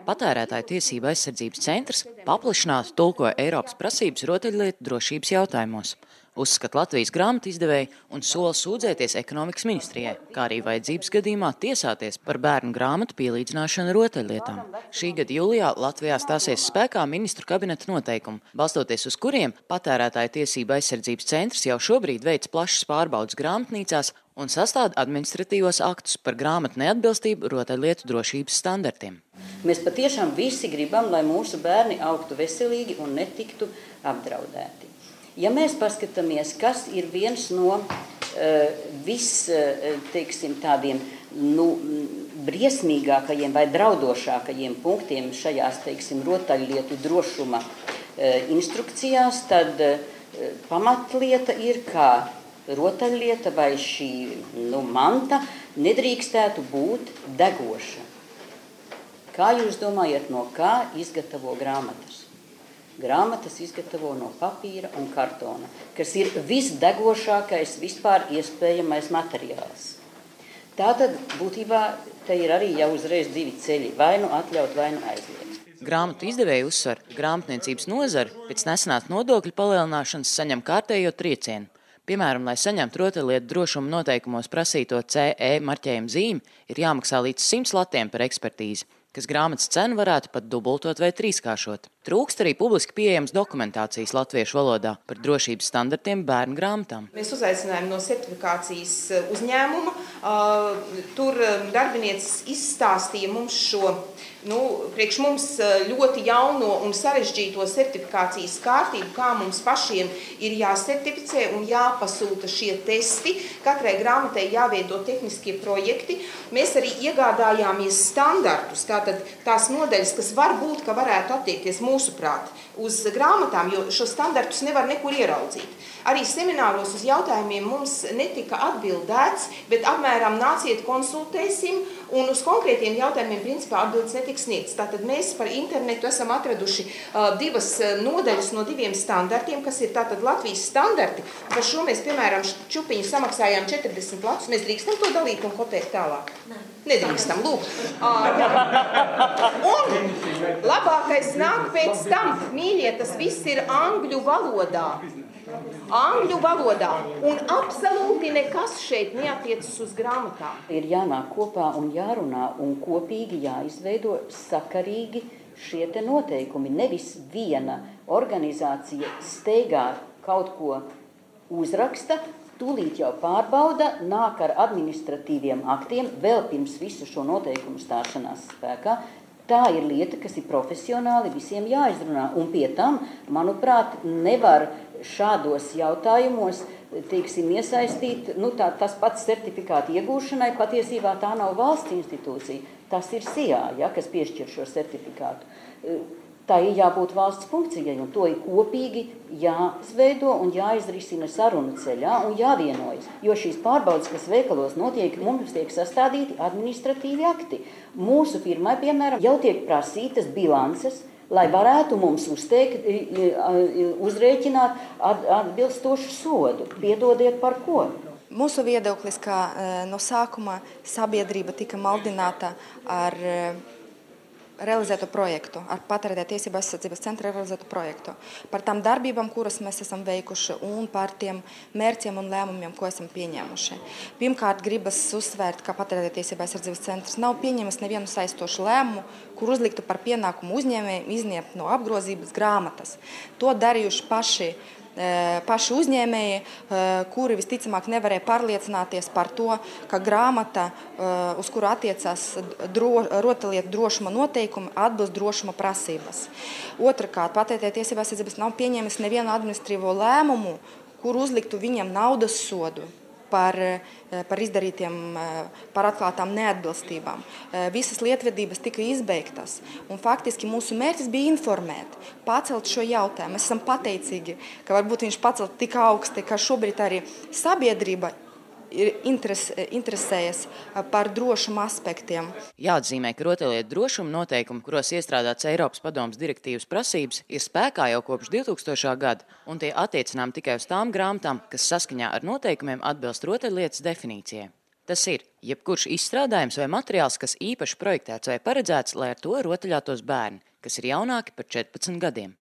Patērētāju tiesību aizsardzības centrs paplašināti tulkoja Eiropas prasības rotaļlietu drošības jautājumos, uzskata Latvijas grāmatu izdevēji un sola sūdzēties ekonomikas ministrijai, kā arī vajadzības gadījumā tiesāties par bērnu grāmatu pielīdzināšanu rotaļlietām. Šī gada jūlijā Latvijā stāsies spēkā ministru kabineta noteikumi, balstoties uz kuriem Patērētāju tiesību aizsardzības centrs jau šobrīd veic plašas pārbaudes grāmatnīcās un sastāda administratīvos aktus par grāmatu neatbilstību rotaļlietu drošības standartiem. Mēs patiešām visi gribam, lai mūsu bērni augtu veselīgi un netiktu apdraudēti. Ja mēs paskatāmies, kas ir viens no tādiem briesmīgākajiem vai draudošākajiem punktiem šajās, rotaļlietu drošuma instrukcijās, tad pamatlieta ir, kā rotaļlieta vai šī manta nedrīkstētu būt degoša. Kā jūs domājat, no kā izgatavo grāmatas? Grāmatas izgatavo no papīra un kartona, kas ir visdegošākais vispār iespējamais materiāls. Tātad būtībā te ir arī jau uzreiz divi ceļi, vai nu atļaut, vai nu aizliegt. Grāmatu izdevēji uzsver, grāmatniecības nozare pēc nesenās nodokļu palielināšanas saņem kārtējo triecienu. Piemēram, lai saņemtu rotaļlietu drošuma noteikumos prasīto CE marķējumu zīmi, ir jāmaksā līdz 100 latiem par ekspertīzi, kas grāmatas cenu varētu pat dubultot vai trīskāršot. Trūkst arī publiski pieejams dokumentācijas latviešu valodā par drošības standartiem bērnu grāmatām. Mēs uzaicinājām no certifikācijas uzņēmuma. Tur darbinieces izstāstīja mums šo priekš mums ļoti jauno un sarežģīto certifikācijas kārtību, kā mums pašiem ir jāsertificē un jāpasūta šie testi. Katrai grāmatai jāveido tehniskie projekti. Mēs arī iegādājāmies standartus, tātad tās nodaļas, kas varbūt, ka varētu attiekties mūsuprāt uz grāmatām, jo šo standartus nevar nekur ieraudzīt. Arī semināros uz jautājumiem mums netika atbildēts, bet apmēram nāciet konsultēsim, un uz konkrētiem jautājumiem principā atbildes netika sniegts. Tātad mēs par internetu esam atraduši divas nodaļas no diviem standartiem, kas ir tātad Latvijas standarti. Par šo mēs, piemēram, čupiņu samaksājām 40 latus. Mēs drīkstam to dalīt un kopēt tālāk? Nedrīkstam, lūk. Un labākais nāk pēc tam, mīļie, tas viss ir angļu valodā. Angļu valodā. Un absolūti nekas šeit neatiecas uz grāmatām. Ir jānāk kopā un jārunā un kopīgi jāizveido sakarīgi šie te noteikumi. Nevis viena organizācija steigā kaut ko uzraksta, tūlīt jau pārbauda, nāk ar administratīviem aktiem, vēl pirms visu šo noteikumu stāšanās spēkā. Tā ir lieta, kas ir profesionāli visiem jāizrunā. Un pie tam, manuprāt, nevar šādos jautājumos, iesaistīt, tas pats certifikāta iegūšanai, patiesībā tā nav valsts institūcija. Tas ir SIA, kas piešķir šo certifikātu. Tā ir jābūt valsts funkcijai, un to ir kopīgi jāsveido un jāizrisina sarunu ceļā un jāvienojas. Jo šīs pārbaudas, kas veikalos notiek, mums tiek sastādīti administratīvi akti. Mūsu firmai, piemēram, jau tiek prasītas bilances, lai varētu mums uzrēķināt atbilstošu sodu. Piedodiet par ko? Mūsu viedoklis, ka no sākuma sabiedrība tika maldināta ar realizēto projektu, ar Patērētāju tiesību aizsardzības centra realizēto projektu, par tām darbībām, kuras mēs esam veikuši, un par tiem mērķiem un lēmumiem, ko esam pieņēmuši. Pirmkārt, gribas uzsvērt, ka Patērētāju tiesību aizsardzības centrs nav pieņēmis nevienu saistošu lēmumu, kur uzliktu par pienākumu uzņēmējiem izņemt no apgrozības grāmatas. To darījuši paši uzņēmēji, kuri visticamāk nevarēja pārliecināties par to, ka grāmata, uz kuru attiecās rotaļlietu drošuma noteikumi, atbilst drošuma prasības. Otrakārt, Patērētāju tiesību aizsardzības nav pieņēmis nevienu administratīvo lēmumu, kur uzliktu viņam naudas sodu par atklātām neatbilstībām. Visas lietvedības tika izbeigtas, un faktiski mūsu mērķis bija informēt, pacelt šo jautājumu. Mēs esam pateicīgi, ka varbūt viņš pacelt tik augsti, ka šobrīd arī sabiedrība interesējas par drošuma aspektiem. Jāatzīmē, ka rotaļlietu drošuma noteikumi, kuros iestrādāts Eiropas padomes direktīvas prasības, ir spēkā jau kopš 2000. gada, un tie attiecinām tikai uz tām grāmatām, kas saskaņā ar noteikumiem atbilst rotaļlietas definīcijai. Tas ir jebkurš izstrādājums vai materiāls, kas īpaši projektēts vai paredzēts, lai ar to rotaļātos bērni, kas ir jaunāki par 14 gadiem.